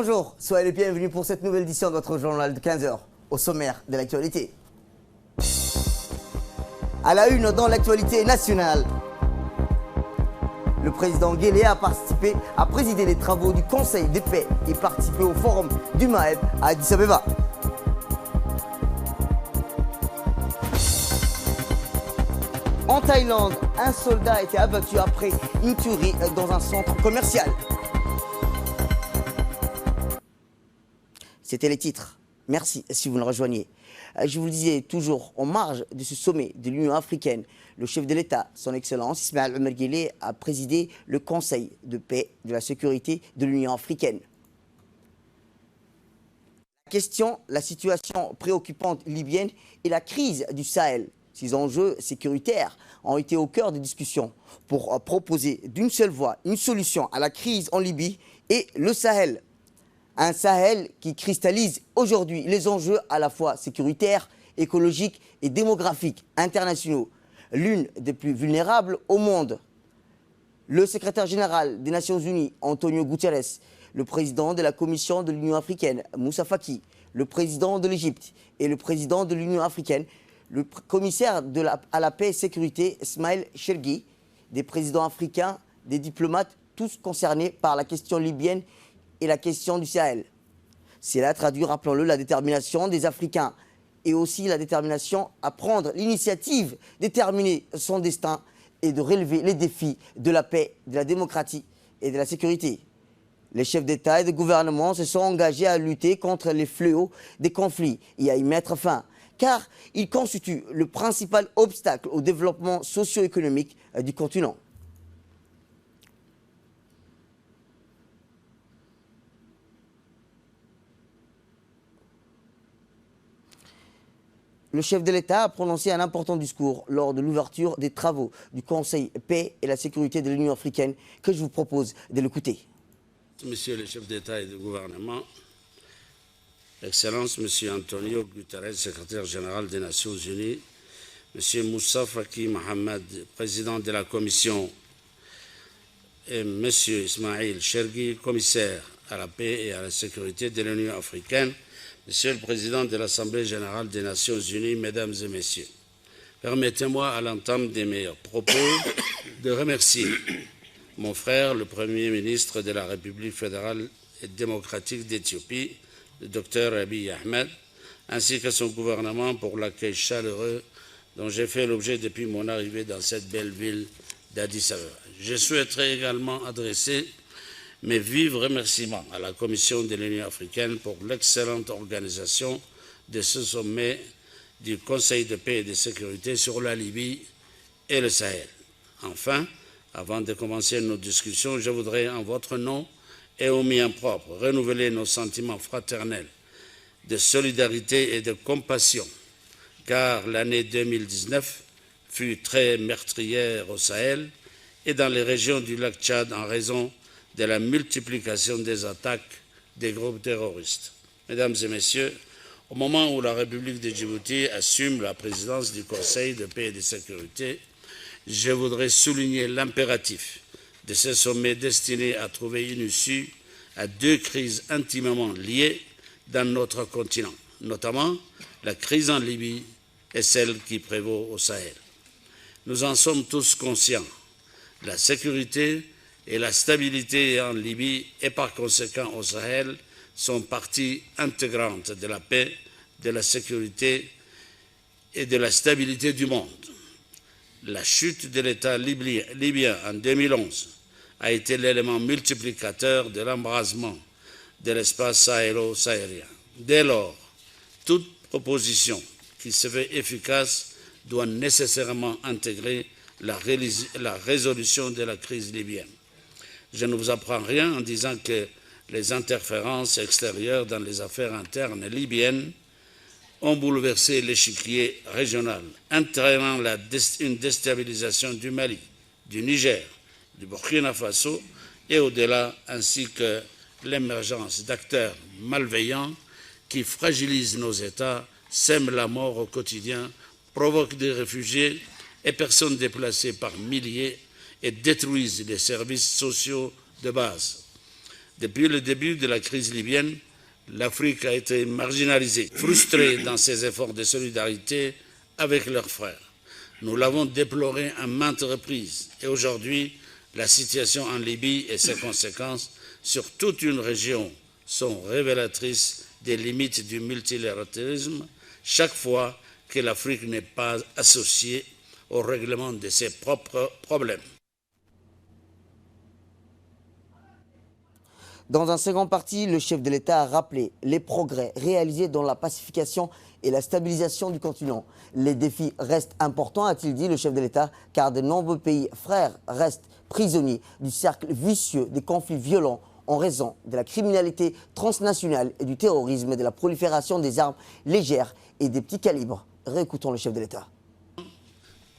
Bonjour, soyez les bienvenus pour cette nouvelle édition de votre journal de 15h, au sommaire de l'actualité. À la une dans l'actualité nationale, le président Guelleh a présidé les travaux du Conseil des paix et participé au forum du Maeb à Addis Abeba. En Thaïlande, un soldat a été abattu après une tuerie dans un centre commercial. C'était les titres. Merci si vous nous rejoignez. Je vous le disais toujours, en marge de ce sommet de l'Union africaine, le chef de l'État, son Excellence Ismaël Omar Guelleh, a présidé le Conseil de paix et de la sécurité de l'Union africaine. La situation préoccupante libyenne et la crise du Sahel. Ces enjeux sécuritaires ont été au cœur des discussions pour proposer d'une seule voix une solution à la crise en Libye et le Sahel. Un Sahel qui cristallise aujourd'hui les enjeux à la fois sécuritaires, écologiques et démographiques internationaux, l'une des plus vulnérables au monde. Le secrétaire général des Nations Unies, Antonio Guterres, le président de la Commission de l'Union africaine, Moussa Faki, le président de l'Égypte et le président de l'Union africaine, le commissaire à la paix et sécurité, Ismail Chergui, des présidents africains, des diplomates, tous concernés par la question libyenne et la question du Sahel. Cela traduit, rappelons-le, la détermination des Africains et aussi la détermination à prendre l'initiative, déterminer son destin et de relever les défis de la paix, de la démocratie et de la sécurité. Les chefs d'État et de gouvernement se sont engagés à lutter contre les fléaux des conflits et à y mettre fin, car ils constituent le principal obstacle au développement socio-économique du continent. Le chef de l'État a prononcé un important discours lors de l'ouverture des travaux du Conseil paix et la sécurité de l'Union africaine que je vous propose de l'écouter. Monsieur le chef d'État et de gouvernement, Excellence Monsieur Antonio Guterres, secrétaire général des Nations Unies, Monsieur Moussa Faki Mohamed, président de la Commission, et Monsieur Ismail Chergui, commissaire à la paix et à la sécurité de l'Union africaine, Monsieur le Président de l'Assemblée générale des Nations Unies, Mesdames et Messieurs, permettez-moi à l'entame des meilleurs propos de remercier mon frère, le Premier ministre de la République fédérale et démocratique d'Éthiopie, le Dr Abiy Ahmed, ainsi que son gouvernement pour l'accueil chaleureux dont j'ai fait l'objet depuis mon arrivée dans cette belle ville d'Addis Abeba. Je souhaiterais également adresser mes vifs remerciements à la Commission de l'Union africaine pour l'excellente organisation de ce sommet du Conseil de paix et de sécurité sur la Libye et le Sahel. Enfin, avant de commencer nos discussions, je voudrais en votre nom et au mien propre renouveler nos sentiments fraternels de solidarité et de compassion, car l'année 2019 fut très meurtrière au Sahel et dans les régions du lac Tchad en raison de la multiplication des attaques des groupes terroristes. Mesdames et Messieurs, au moment où la République de Djibouti assume la présidence du Conseil de paix et de sécurité, je voudrais souligner l'impératif de ce sommet destiné à trouver une issue à deux crises intimement liées dans notre continent, notamment la crise en Libye et celle qui prévaut au Sahel. Nous en sommes tous conscients. La sécurité et la stabilité en Libye et par conséquent au Sahel sont partie intégrante de la paix, de la sécurité et de la stabilité du monde. La chute de l'État libyen en 2011 a été l'élément multiplicateur de l'embrasement de l'espace sahélo-sahélien. Dès lors, toute proposition qui se veut efficace doit nécessairement intégrer la résolution de la crise libyenne. Je ne vous apprends rien en disant que les interférences extérieures dans les affaires internes libyennes ont bouleversé l'échiquier régional, entraînant une déstabilisation du Mali, du Niger, du Burkina Faso et au-delà, ainsi que l'émergence d'acteurs malveillants qui fragilisent nos États, sèment la mort au quotidien, provoquent des réfugiés et personnes déplacées par milliers et détruisent les services sociaux de base. Depuis le début de la crise libyenne, l'Afrique a été marginalisée, frustrée dans ses efforts de solidarité avec leurs frères. Nous l'avons déploré à maintes reprises et aujourd'hui, la situation en Libye et ses conséquences sur toute une région sont révélatrices des limites du multilatéralisme chaque fois que l'Afrique n'est pas associée au règlement de ses propres problèmes. Dans un second parti, le chef de l'État a rappelé les progrès réalisés dans la pacification et la stabilisation du continent. Les défis restent importants, a-t-il dit le chef de l'État, car de nombreux pays frères restent prisonniers du cercle vicieux des conflits violents en raison de la criminalité transnationale et du terrorisme, de la prolifération des armes légères et des petits calibres. Réécoutons le chef de l'État.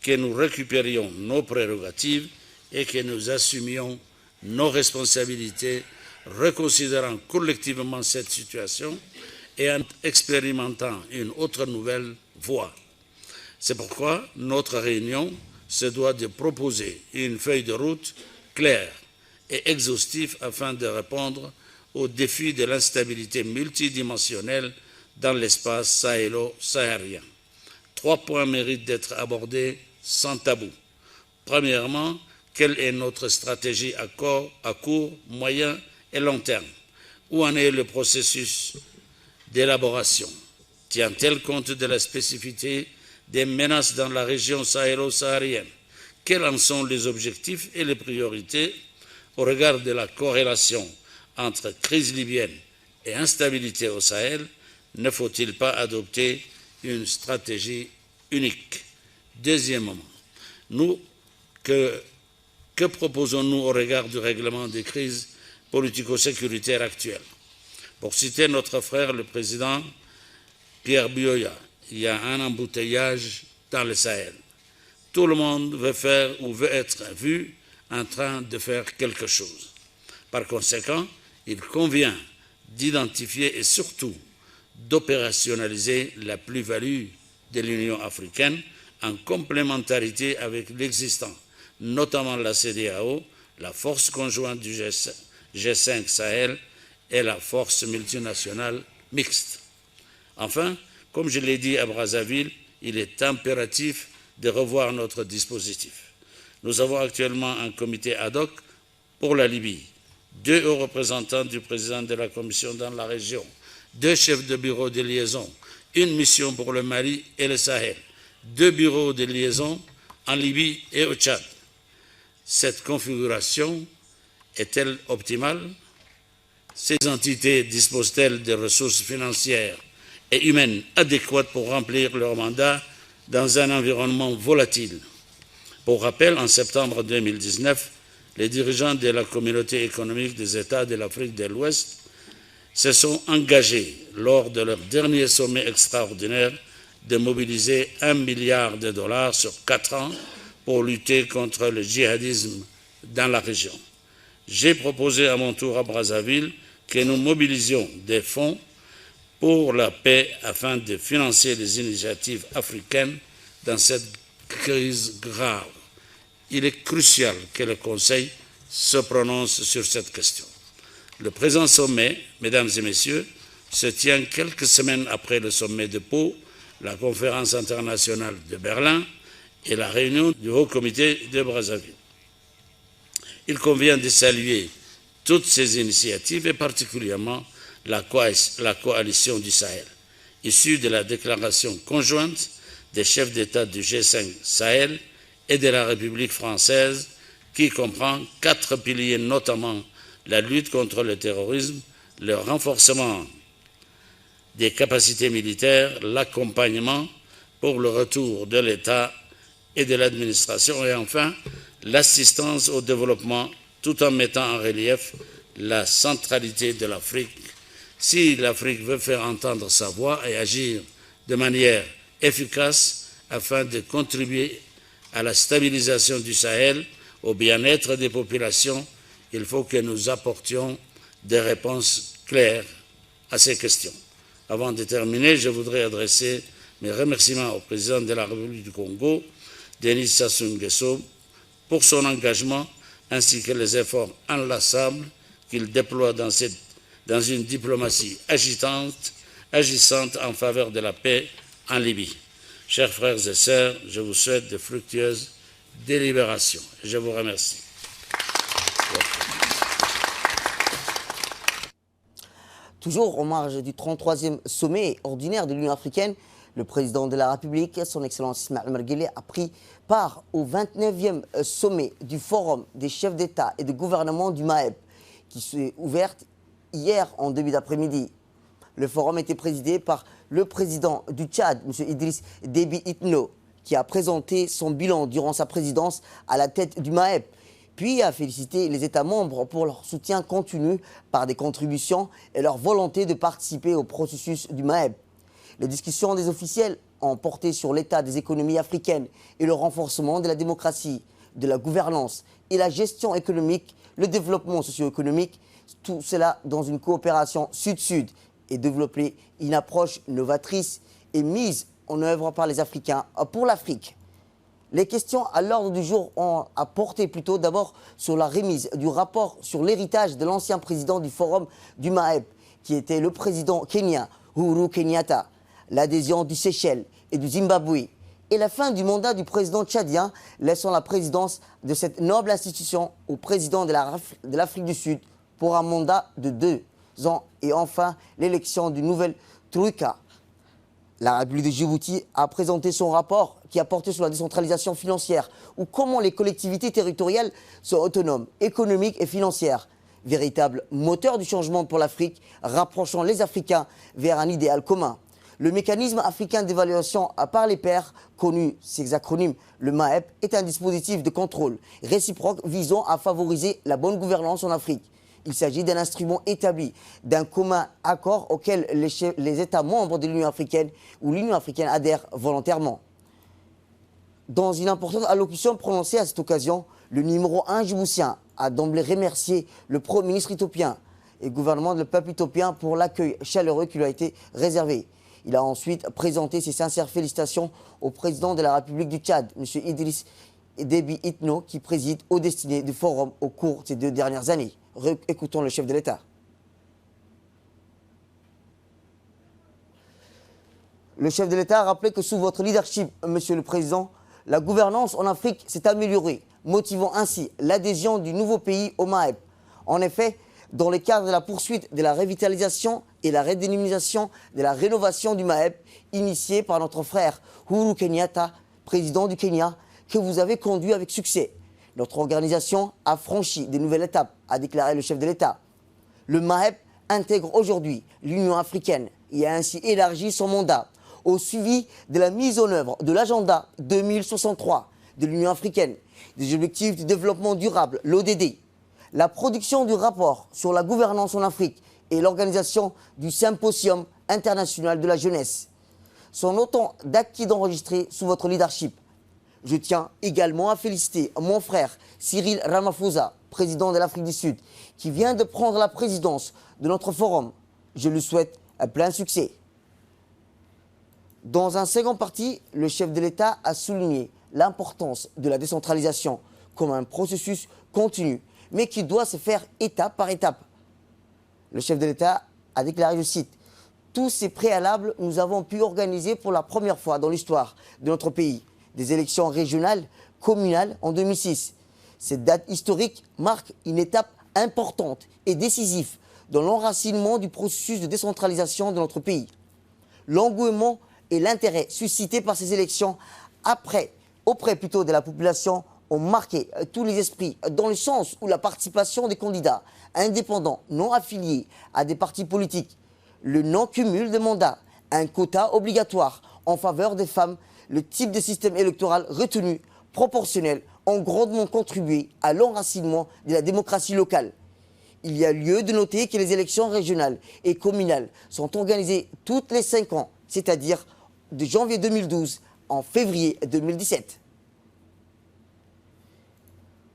Que nous récupérions nos prérogatives et que nous assumions nos responsabilités, reconsidérant collectivement cette situation et en expérimentant une autre nouvelle voie. C'est pourquoi notre réunion se doit de proposer une feuille de route claire et exhaustive afin de répondre aux défis de l'instabilité multidimensionnelle dans l'espace sahélo-sahárien. 3 points méritent d'être abordés sans tabou. Premièrement, quelle est notre stratégie à court, moyen et long terme? Où en est le processus d'élaboration? Tient-elle compte de la spécificité des menaces dans la région sahélo-saharienne? Quels en sont les objectifs et les priorités au regard de la corrélation entre crise libyenne et instabilité au Sahel? Ne faut-il pas adopter une stratégie unique? Deuxièmement, que proposons-nous au regard du règlement des crises politico-sécuritaires actuelles? Pour citer notre frère, le président Pierre Buyoya, il y a un embouteillage dans le Sahel. Tout le monde veut faire ou veut être vu en train de faire quelque chose. Par conséquent, il convient d'identifier et surtout d'opérationnaliser la plus-value de l'Union africaine en complémentarité avec l'existant, notamment la CEDEAO, la force conjointe du G5 Sahel et la force multinationale mixte. Enfin, comme je l'ai dit à Brazzaville, il est impératif de revoir notre dispositif. Nous avons actuellement un comité ad hoc pour la Libye, 2 hauts représentants du président de la Commission dans la région, 2 chefs de bureau de liaison, une mission pour le Mali et le Sahel, 2 bureaux de liaison en Libye et au Tchad. Cette configuration est-elle optimale? Ces entités disposent-elles de ressources financières et humaines adéquates pour remplir leur mandat dans un environnement volatile? Pour rappel, en septembre 2019, les dirigeants de la communauté économique des États de l'Afrique de l'Ouest se sont engagés lors de leur dernier sommet extraordinaire de mobiliser $1 milliard sur 4 ans pour lutter contre le djihadisme dans la région. J'ai proposé à mon tour à Brazzaville que nous mobilisions des fonds pour la paix afin de financer les initiatives africaines dans cette crise grave. Il est crucial que le Conseil se prononce sur cette question. Le présent sommet, mesdames et messieurs, se tient quelques semaines après le sommet de Pau, la conférence internationale de Berlin et la réunion du Haut Comité de Brazzaville. Il convient de saluer toutes ces initiatives et particulièrement la coalition du Sahel, issue de la déclaration conjointe des chefs d'État du G5 Sahel et de la République française, qui comprend 4 piliers, notamment la lutte contre le terrorisme, le renforcement des capacités militaires, l'accompagnement pour le retour de l'État et de l'administration et enfin l'assistance au développement, tout en mettant en relief la centralité de l'Afrique. Si l'Afrique veut faire entendre sa voix et agir de manière efficace afin de contribuer à la stabilisation du Sahel, au bien-être des populations, il faut que nous apportions des réponses claires à ces questions. Avant de terminer, je voudrais adresser mes remerciements au président de la République du Congo, Denis Sassou Nguesso, pour son engagement ainsi que les efforts inlassables qu'il déploie dans une diplomatie agissante en faveur de la paix en Libye. Chers frères et sœurs, je vous souhaite de fructueuses délibérations. Je vous remercie. Toujours en marge du 33e sommet ordinaire de l'Union africaine, le président de la République, son Excellence Ismaïl Omar Guelleh, a pris part au 29e sommet du Forum des chefs d'État et de gouvernement du Maghreb, qui s'est ouvert hier en début d'après-midi. Le forum était présidé par le président du Tchad, M. Idriss Déby Itno, qui a présenté son bilan durant sa présidence à la tête du Maghreb, puis a félicité les États membres pour leur soutien continu par des contributions et leur volonté de participer au processus du Maghreb. Les discussions des officiels ont porté sur l'état des économies africaines et le renforcement de la démocratie, de la gouvernance et la gestion économique, le développement socio-économique, tout cela dans une coopération sud-sud et développer une approche novatrice et mise en œuvre par les Africains pour l'Afrique. Les questions à l'ordre du jour ont porté plutôt d'abord sur la remise du rapport sur l'héritage de l'ancien président du Forum du Maghreb, qui était le président kenyan Uhuru Kenyatta, l'adhésion du Seychelles et du Zimbabwe, et la fin du mandat du président tchadien, laissant la présidence de cette noble institution au président de l'Afrique du Sud pour un mandat de 2 ans, et enfin l'élection d'une nouvelle Troïka. La République de Djibouti a présenté son rapport qui a porté sur la décentralisation financière, ou comment les collectivités territoriales sont autonomes, économiques et financières, véritable moteur du changement pour l'Afrique, rapprochant les Africains vers un idéal commun. Le mécanisme africain d'évaluation par les pairs, connu ces acronymes, le MAEP, est un dispositif de contrôle réciproque visant à favoriser la bonne gouvernance en Afrique. Il s'agit d'un instrument établi, d'un commun accord auquel les États membres de l'Union africaine ou l'Union africaine adhèrent volontairement. Dans une importante allocution prononcée à cette occasion, le numéro 1 djiboutien a d'emblée remercié le Premier ministre éthiopien et le gouvernement du peuple éthiopien pour l'accueil chaleureux qui lui a été réservé. Il a ensuite présenté ses sincères félicitations au président de la République du Tchad, M. Idriss Déby Itno, qui préside aux destinées du forum au cours de ces 2 dernières années. Écoutons le chef de l'État. Le chef de l'État a rappelé que sous votre leadership, Monsieur le Président, la gouvernance en Afrique s'est améliorée, motivant ainsi l'adhésion du nouveau pays au MAEP. En effet, dans le cadre de la poursuite de la revitalisation et la redynamisation de la rénovation du MAEP, initiée par notre frère Uhuru Kenyatta, président du Kenya, que vous avez conduit avec succès. Notre organisation a franchi de nouvelles étapes, a déclaré le chef de l'État. Le MAEP intègre aujourd'hui l'Union africaine et a ainsi élargi son mandat au suivi de la mise en œuvre de l'agenda 2063 de l'Union africaine, des objectifs de développement durable, l'ODD, la production du rapport sur la gouvernance en Afrique et l'organisation du symposium international de la jeunesse sont autant d'acquis enregistrés sous votre leadership. Je tiens également à féliciter mon frère Cyril Ramaphosa, président de l'Afrique du Sud, qui vient de prendre la présidence de notre forum. Je lui souhaite un plein succès. Dans un second parti, le chef de l'État a souligné l'importance de la décentralisation comme un processus continu, mais qui doit se faire étape par étape. Le chef de l'État a déclaré, je cite, « Tous ces préalables, nous avons pu organiser pour la première fois dans l'histoire de notre pays des élections régionales, communales en 2006. Cette date historique marque une étape importante et décisive dans l'enracinement du processus de décentralisation de notre pays. L'engouement et l'intérêt suscités par ces élections auprès plutôt de la population ont marqué tous les esprits dans le sens où la participation des candidats indépendants non affiliés à des partis politiques, le non-cumul de mandats, un quota obligatoire en faveur des femmes, le type de système électoral retenu, proportionnel, ont grandement contribué à l'enracinement de la démocratie locale. Il y a lieu de noter que les élections régionales et communales sont organisées toutes les 5 ans, c'est-à-dire de janvier 2012 en février 2017.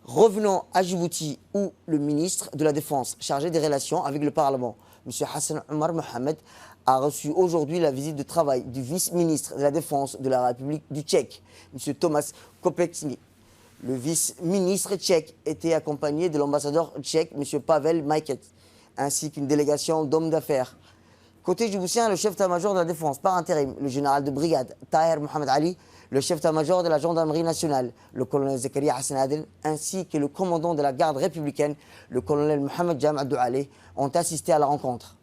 Revenons à Djibouti, où le ministre de la Défense chargé des relations avec le Parlement, M. Hassan Omar Mohamed, a reçu aujourd'hui la visite de travail du vice-ministre de la Défense de la République du Tchèque, M. Tomáš Kopecký. Le vice-ministre tchèque était accompagné de l'ambassadeur tchèque, M. Pavel Majket, ainsi qu'une délégation d'hommes d'affaires. Côté djiboutien, le chef d'état-major de la défense par intérim, le général de brigade Taher Mohamed Ali, le chef d'état-major de la gendarmerie nationale, le colonel Zakaria Hassan Adel, ainsi que le commandant de la garde républicaine, le colonel Mohamed Jam Abdoualeh, ont assisté à la rencontre.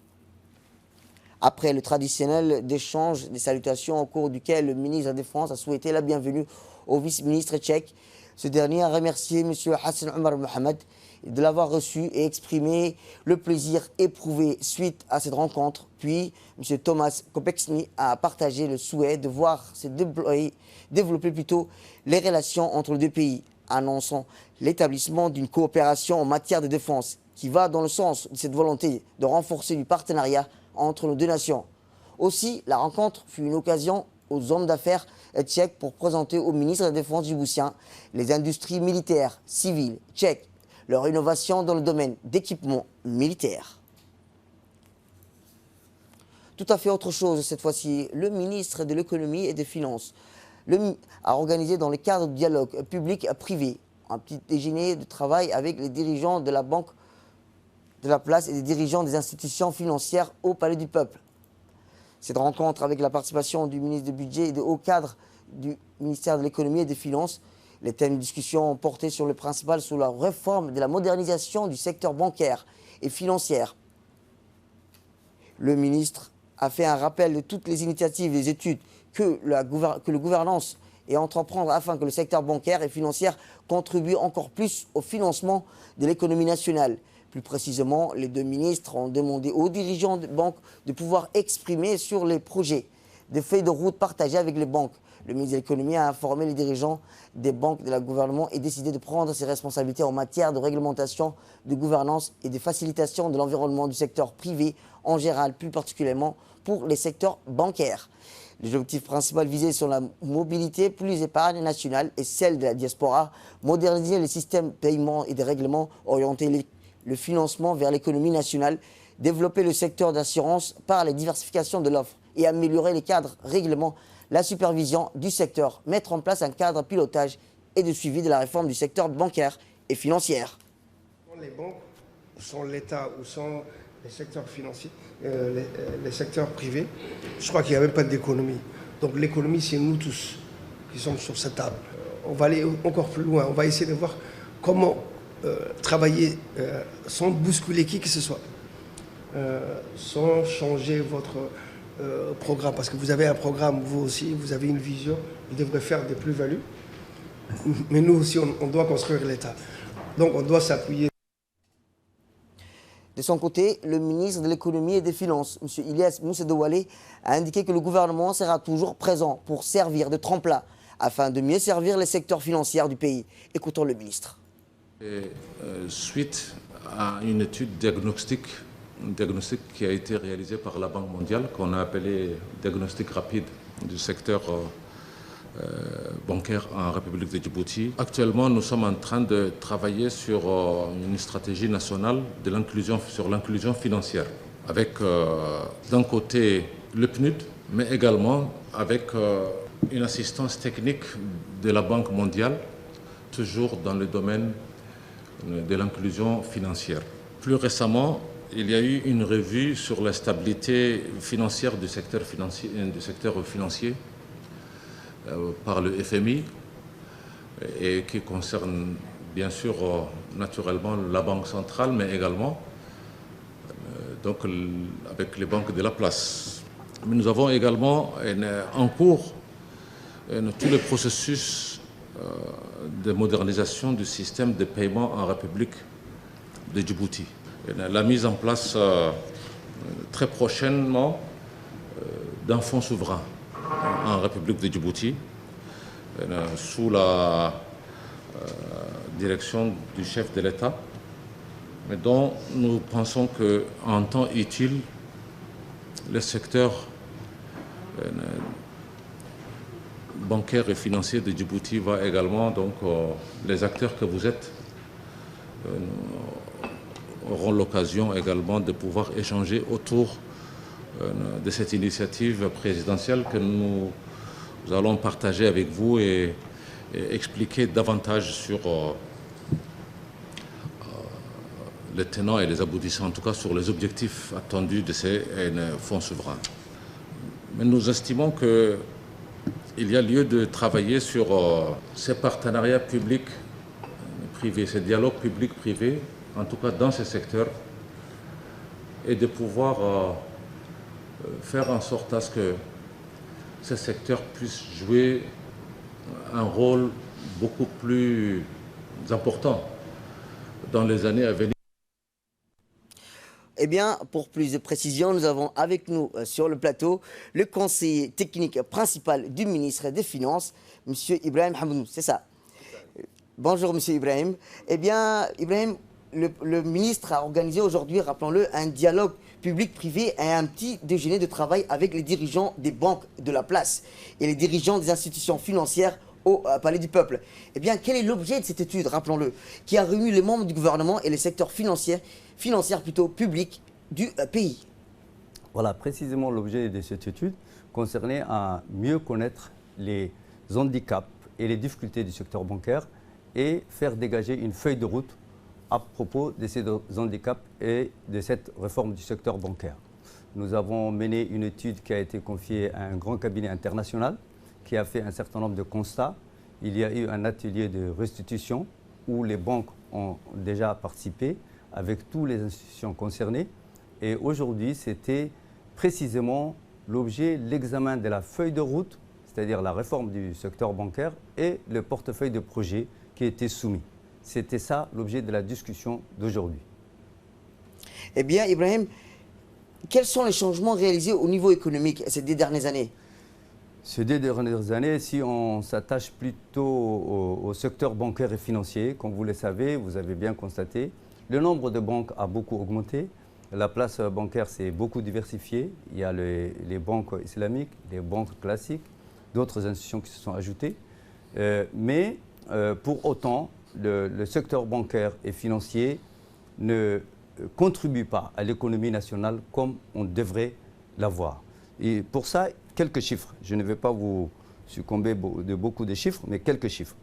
Après le traditionnel échange des salutations au cours duquel le ministre de la Défense a souhaité la bienvenue au vice-ministre tchèque, ce dernier a remercié M. Hassan Omar Mohamed de l'avoir reçu et exprimé le plaisir éprouvé suite à cette rencontre. Puis, M. Thomas Kopecsny a partagé le souhait de voir se développer plutôt les relations entre les deux pays, annonçant l'établissement d'une coopération en matière de défense qui va dans le sens de cette volonté de renforcer du partenariat entre nos deux nations. Aussi, la rencontre fut une occasion aux hommes d'affaires tchèques pour présenter au ministre de la Défense djiboutien les industries militaires, civiles, tchèques, leur innovation dans le domaine d'équipement militaire. Tout à fait autre chose cette fois-ci, le ministre de l'économie et des finances a organisé dans le cadre du dialogue public-privé un petit déjeuner de travail avec les dirigeants de la Banque de la Place et les dirigeants des institutions financières au Palais du Peuple. Cette rencontre avec la participation du ministre du Budget et de hauts cadres du ministère de l'économie et des finances. Les thèmes de discussion ont porté sur le principal sur la réforme de la modernisation du secteur bancaire et financier. Le ministre a fait un rappel de toutes les initiatives et les études que le gouvernance et entreprendre afin que le secteur bancaire et financier contribue encore plus au financement de l'économie nationale. Plus précisément, les deux ministres ont demandé aux dirigeants de banques de pouvoir exprimer sur les projets de feuilles de route partagées avec les banques. Le ministre de l'économie a informé les dirigeants des banques de la gouvernement et décidé de prendre ses responsabilités en matière de réglementation, de gouvernance et de facilitation de l'environnement du secteur privé en général, plus particulièrement pour les secteurs bancaires. Les objectifs principaux visés sont la mobilité plus épargne nationale et celle de la diaspora, moderniser les systèmes de paiement et de règlements, orienter le financement vers l'économie nationale, développer le secteur d'assurance par la diversification de l'offre et améliorer les cadres règlements, la supervision du secteur, mettre en place un cadre pilotage et de suivi de la réforme du secteur bancaire et financier. Les banques, ou sont l'État, ou sont les secteurs financiers, les secteurs privés, je crois qu'il n'y a même pas d'économie. Donc l'économie, c'est nous tous qui sommes sur cette table. On va aller encore plus loin, on va essayer de voir comment travailler sans bousculer qui que ce soit, sans changer votre programme, parce que vous avez un programme, vous aussi, vous avez une vision, vous devrez faire des plus-values, mais nous aussi, on doit construire l'État. Donc on doit s'appuyer. De son côté, le ministre de l'économie et des finances, M. Ilyas Moussedoualé, a indiqué que le gouvernement sera toujours présent pour servir de tremplin afin de mieux servir les secteurs financiers du pays. Écoutons le ministre. Suite à une étude diagnostique qui a été réalisée par la Banque mondiale, qu'on a appelé diagnostic rapide du secteur bancaire en République de Djibouti. Actuellement, nous sommes en train de travailler sur une stratégie nationale sur l'inclusion financière, avec d'un côté le PNUD, mais également avec une assistance technique de la Banque mondiale, toujours dans le domaine de l'inclusion financière. Plus récemment, il y a eu une revue sur la stabilité financière du secteur financier par le FMI et qui concerne bien sûr naturellement la Banque centrale, mais également donc, avec les banques de la place. Mais nous avons également en cours tout le processus de modernisation du système de paiement en République de Djibouti. La mise en place très prochainement d'un fonds souverain en République de Djibouti sous la direction du chef de l'État, mais dont nous pensons qu'en temps utile, le secteur bancaire et financier de Djibouti va également, donc les acteurs que vous êtes, auront l'occasion également de pouvoir échanger autour de cette initiative présidentielle que nous allons partager avec vous et expliquer davantage sur les tenants et les aboutissants, en tout cas sur les objectifs attendus de ces fonds souverains. Mais nous estimons qu'il y a lieu de travailler sur ces partenariats publics-privés, ces dialogues publics-privés, en tout cas dans ces secteurs, et de pouvoir faire en sorte à ce que ces secteurs puissent jouer un rôle beaucoup plus important dans les années à venir. Eh bien, pour plus de précision, nous avons avec nous sur le plateau le conseiller technique principal du ministre des Finances, M. Ibrahim Hamdou. C'est ça. Bonjour, M. Ibrahim. Eh bien, Ibrahim, le ministre a organisé aujourd'hui, rappelons-le, un dialogue public-privé et un petit déjeuner de travail avec les dirigeants des banques de la place et les dirigeants des institutions financières au Palais du Peuple. Eh bien, quel est l'objet de cette étude, rappelons-le, qui a réuni les membres du gouvernement et les secteurs financiers publics du pays? Voilà, précisément l'objet de cette étude concernait à mieux connaître les handicaps et les difficultés du secteur bancaire et faire dégager une feuille de route à propos de ces handicaps et de cette réforme du secteur bancaire. Nous avons mené une étude qui a été confiée à un grand cabinet international qui a fait un certain nombre de constats. Il y a eu un atelier de restitution où les banques ont déjà participé avec toutes les institutions concernées. Et aujourd'hui, c'était précisément l'objet, l'examen de la feuille de route, c'est-à-dire la réforme du secteur bancaire et le portefeuille de projets qui était soumis. C'était ça l'objet de la discussion d'aujourd'hui. Eh bien, Ibrahim, quels sont les changements réalisés au niveau économique ces 10 dernières années? Ces 2 dernières années, si on s'attache plutôt au secteur bancaire et financier, comme vous le savez, vous avez bien constaté, le nombre de banques a beaucoup augmenté. La place bancaire s'est beaucoup diversifiée. Il y a les banques islamiques, les banques classiques, d'autres institutions qui se sont ajoutées. Mais pour autant, le secteur bancaire et financier ne contribue pas à l'économie nationale comme on devrait l'avoir. Et pour ça, quelques chiffres. Je ne vais pas vous succomber de beaucoup de chiffres, mais quelques chiffres.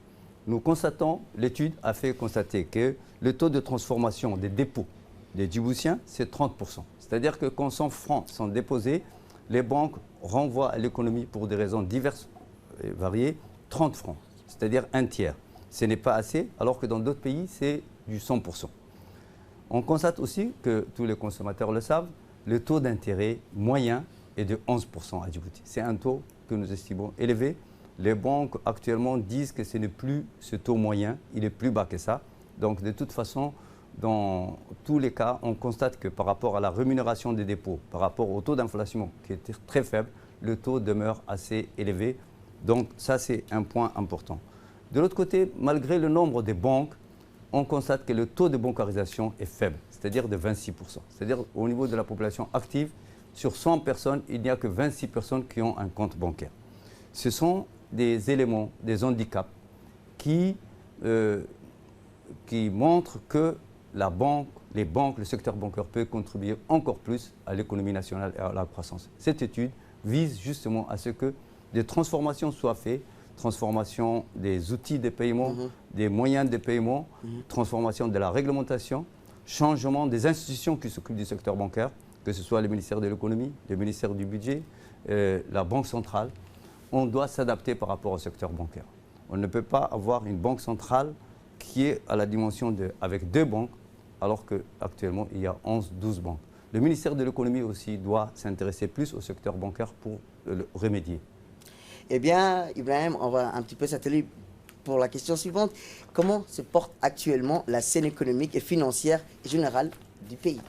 Nous constatons, l'étude a fait constater que le taux de transformation des dépôts des Djiboutiens, c'est 30%. C'est-à-dire que quand 100 francs sont déposés, les banques renvoient à l'économie pour des raisons diverses et variées, 30 francs, c'est-à-dire un tiers. Ce n'est pas assez, alors que dans d'autres pays, c'est du 100%. On constate aussi que tous les consommateurs le savent, le taux d'intérêt moyen est de 11% à Djibouti. C'est un taux que nous estimons élevé. Les banques actuellement disent que ce n'est plus ce taux moyen, il est plus bas que ça. Donc de toute façon, dans tous les cas, on constate que par rapport à la rémunération des dépôts, par rapport au taux d'inflation qui était très faible, le taux demeure assez élevé. Donc ça, c'est un point important. De l'autre côté, malgré le nombre de banques, on constate que le taux de bancarisation est faible, c'est-à-dire de 26%. C'est-à-dire au niveau de la population active, sur 100 personnes, il n'y a que 26 personnes qui ont un compte bancaire. Ce sont des éléments, des handicaps qui montrent que les banques, le secteur bancaire peut contribuer encore plus à l'économie nationale et à la croissance. Cette étude vise justement à ce que des transformations soient faites, transformation des outils de paiement, des moyens de paiement, transformation de la réglementation, changement des institutions qui s'occupent du secteur bancaire, que ce soit le ministère de l'économie, le ministère du budget, la banque centrale. On doit s'adapter par rapport au secteur bancaire. On ne peut pas avoir une banque centrale qui est à la dimension avec 2 banques, alors qu'actuellement il y a 11-12 banques. Le ministère de l'économie aussi doit s'intéresser plus au secteur bancaire pour le remédier. Eh bien, Ibrahim, on va un petit peu s'atteler pour la question suivante. Comment se porte actuellement la scène économique et financière générale du pays?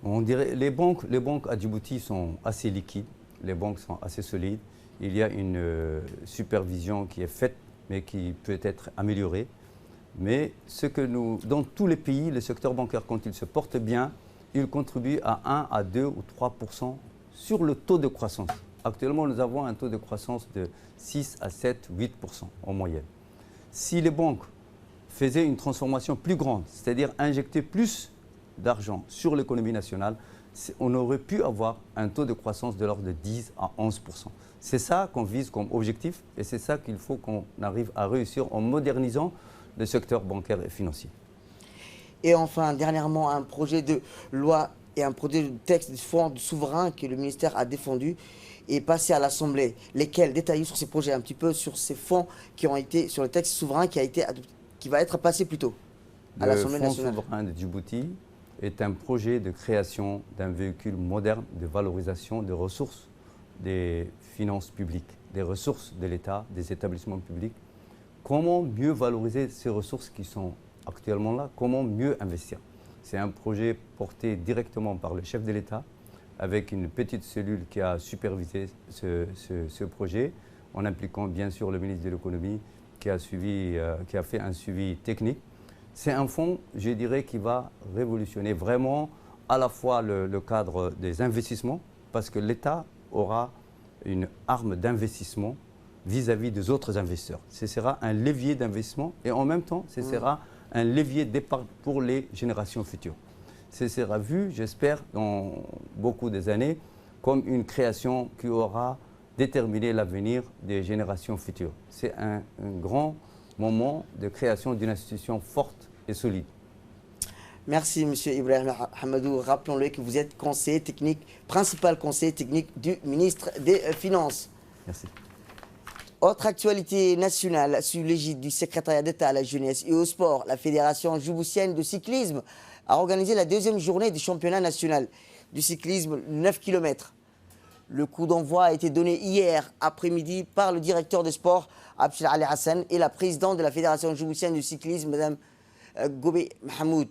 On dirait les banques à Djibouti sont assez liquides, les banques sont assez solides. Il y a une supervision qui est faite, mais qui peut être améliorée. Mais dans tous les pays, le secteur bancaire, quand il se porte bien, il contribue à 1 à 2 ou 3% sur le taux de croissance. Actuellement, nous avons un taux de croissance de 6 à 7, 8% en moyenne. Si les banques faisaient une transformation plus grande, c'est-à-dire injecter plus d'argent sur l'économie nationale, on aurait pu avoir un taux de croissance de l'ordre de 10 à 11%. C'est ça qu'on vise comme objectif et c'est ça qu'il faut qu'on arrive à réussir en modernisant le secteur bancaire et financier. Et enfin, dernièrement, un projet de loi et un projet de texte de fonds souverain que le ministère a défendu est passé à l'Assemblée. Lesquels détailler sur ces projets, un petit peu sur ces fonds qui ont été, sur le texte souverain qui va être passé plus tôt à l'Assemblée nationale. Le fonds souverain de Djibouti est un projet de création d'un véhicule moderne de valorisation des ressources des finances publiques, des ressources de l'État, des établissements publics. Comment mieux valoriser ces ressources qui sont actuellement là? Comment mieux investir? C'est un projet porté directement par le chef de l'État avec une petite cellule qui a supervisé ce projet en impliquant bien sûr le ministre de l'économie qui a fait un suivi technique. C'est un fonds, je dirais, qui va révolutionner vraiment à la fois le cadre des investissements parce que l'État aura une arme d'investissement vis-à-vis des autres investisseurs. Ce sera un levier d'investissement et en même temps, ce sera un levier d'épargne pour les générations futures. Ce sera vu, j'espère, dans beaucoup des années, comme une création qui aura déterminé l'avenir des générations futures. C'est un grand moment de création d'une institution forte et solide. Merci, M. Ibrahim Hamadou. Rappelons-le que vous êtes conseiller technique, principal conseiller technique du ministre des Finances. Merci. Autre actualité nationale, sous l'égide du secrétariat d'État à la jeunesse et au sport, la Fédération djiboutienne de cyclisme a organisé la deuxième journée du championnat national du cyclisme 9 km. Le coup d'envoi a été donné hier après-midi par le directeur des sports, Abdel Ali Hassan, et la présidente de la Fédération djiboutienne du cyclisme, Mme Gobé Mahmoud.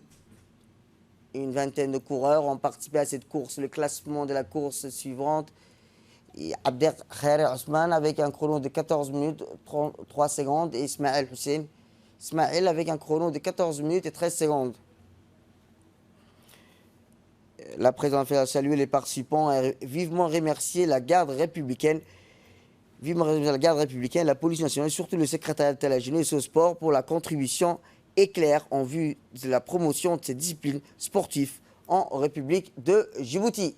Une vingtaine de coureurs ont participé à cette course. Le classement de la course suivante, Abder Khair Ousmane avec un chrono de 14 minutes 3 secondes et Ismaël Hussein. Ismaël avec un chrono de 14 minutes et 13 secondes. La présidente a salué les participants et vivement remercié la garde républicaine, la police nationale et surtout le secrétariat d'État à la jeunesse et au sport pour la contribution éclair en vue de la promotion de ces disciplines sportives en République de Djibouti.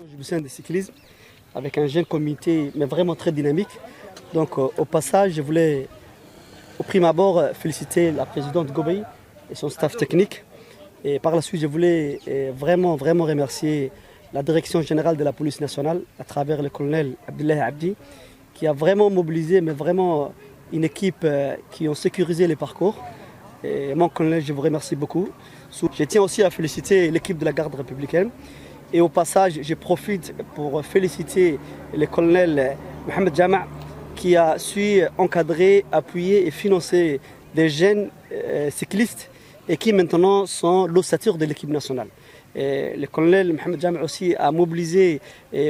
Djiboutien de cyclisme avec un jeune comité mais vraiment très dynamique. Donc au passage, je voulais au prime abord féliciter la présidente Gobey et son staff technique. Et par la suite, je voulais vraiment remercier la direction générale de la police nationale à travers le colonel Abdellahi Abdi qui a vraiment mobilisé mais vraiment une équipe qui ont sécurisé les parcours. Et mon colonel, je vous remercie beaucoup. Je tiens aussi à féliciter l'équipe de la garde républicaine. Et au passage, je profite pour féliciter le colonel Mohamed Jama qui a su encadrer, appuyer et financer des jeunes cyclistes et qui maintenant sont l'ossature de l'équipe nationale. Et le colonel Mohamed Jama aussi a mobilisé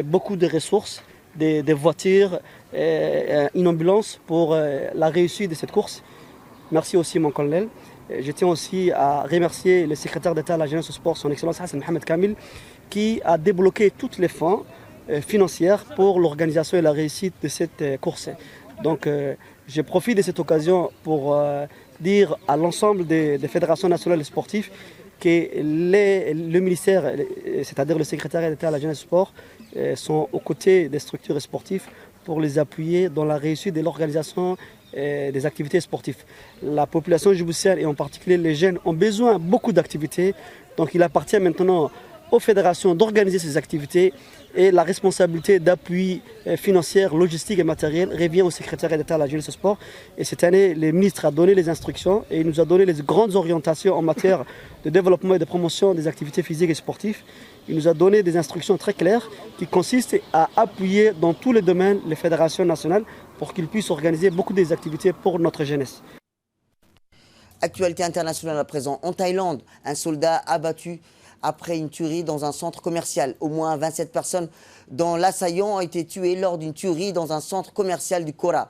beaucoup de ressources, des voitures, une ambulance pour la réussite de cette course. Merci aussi mon colonel. Je tiens aussi à remercier le secrétaire d'État à la jeunesse et au sport, son Excellence Hassan Mohamed Kamil, qui a débloqué toutes les fonds financières pour l'organisation et la réussite de cette course. Donc je profite de cette occasion pour dire à l'ensemble des fédérations nationales sportives que le ministère, c'est-à-dire le secrétariat d'État à la jeunesse et au sport, sont aux côtés des structures sportives pour les appuyer dans la réussite de l'organisation des activités sportives. La population djiboutienne et en particulier les jeunes ont besoin beaucoup d'activités, donc il appartient maintenant aux fédérations d'organiser ces activités et la responsabilité d'appui financier, logistique et matériel revient au secrétariat d'État à la jeunesse et au sport. Et cette année, le ministre a donné les instructions et il nous a donné les grandes orientations en matière de développement et de promotion des activités physiques et sportives. Il nous a donné des instructions très claires qui consistent à appuyer dans tous les domaines les fédérations nationales pour qu'ils puissent organiser beaucoup des activités pour notre jeunesse. Actualité internationale à présent. En Thaïlande, un soldat abattu après une tuerie dans un centre commercial. Au moins 27 personnes dont l'assaillant ont été tuées lors d'une tuerie dans un centre commercial du Kora.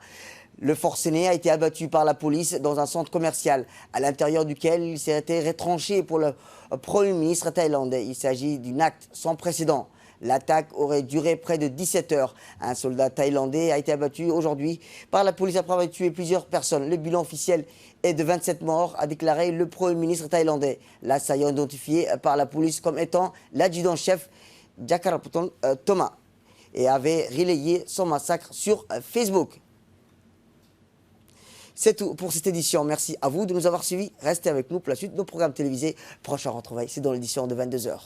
Le forcené a été abattu par la police dans un centre commercial, à l'intérieur duquel il s'était retranché pour le Premier ministre thaïlandais. Il s'agit d'un acte sans précédent. L'attaque aurait duré près de 17 heures. Un soldat thaïlandais a été abattu aujourd'hui par la police après avoir tué plusieurs personnes. Le bilan officiel est de 27 morts, a déclaré le Premier ministre thaïlandais. L'assaillant identifié par la police comme étant l'adjudant-chef Jakaraputon Thomas et avait relayé son massacre sur Facebook. C'est tout pour cette édition. Merci à vous de nous avoir suivis. Restez avec nous pour la suite de nos programmes télévisés. Prochain retrouvailles, c'est dans l'édition de 22 h.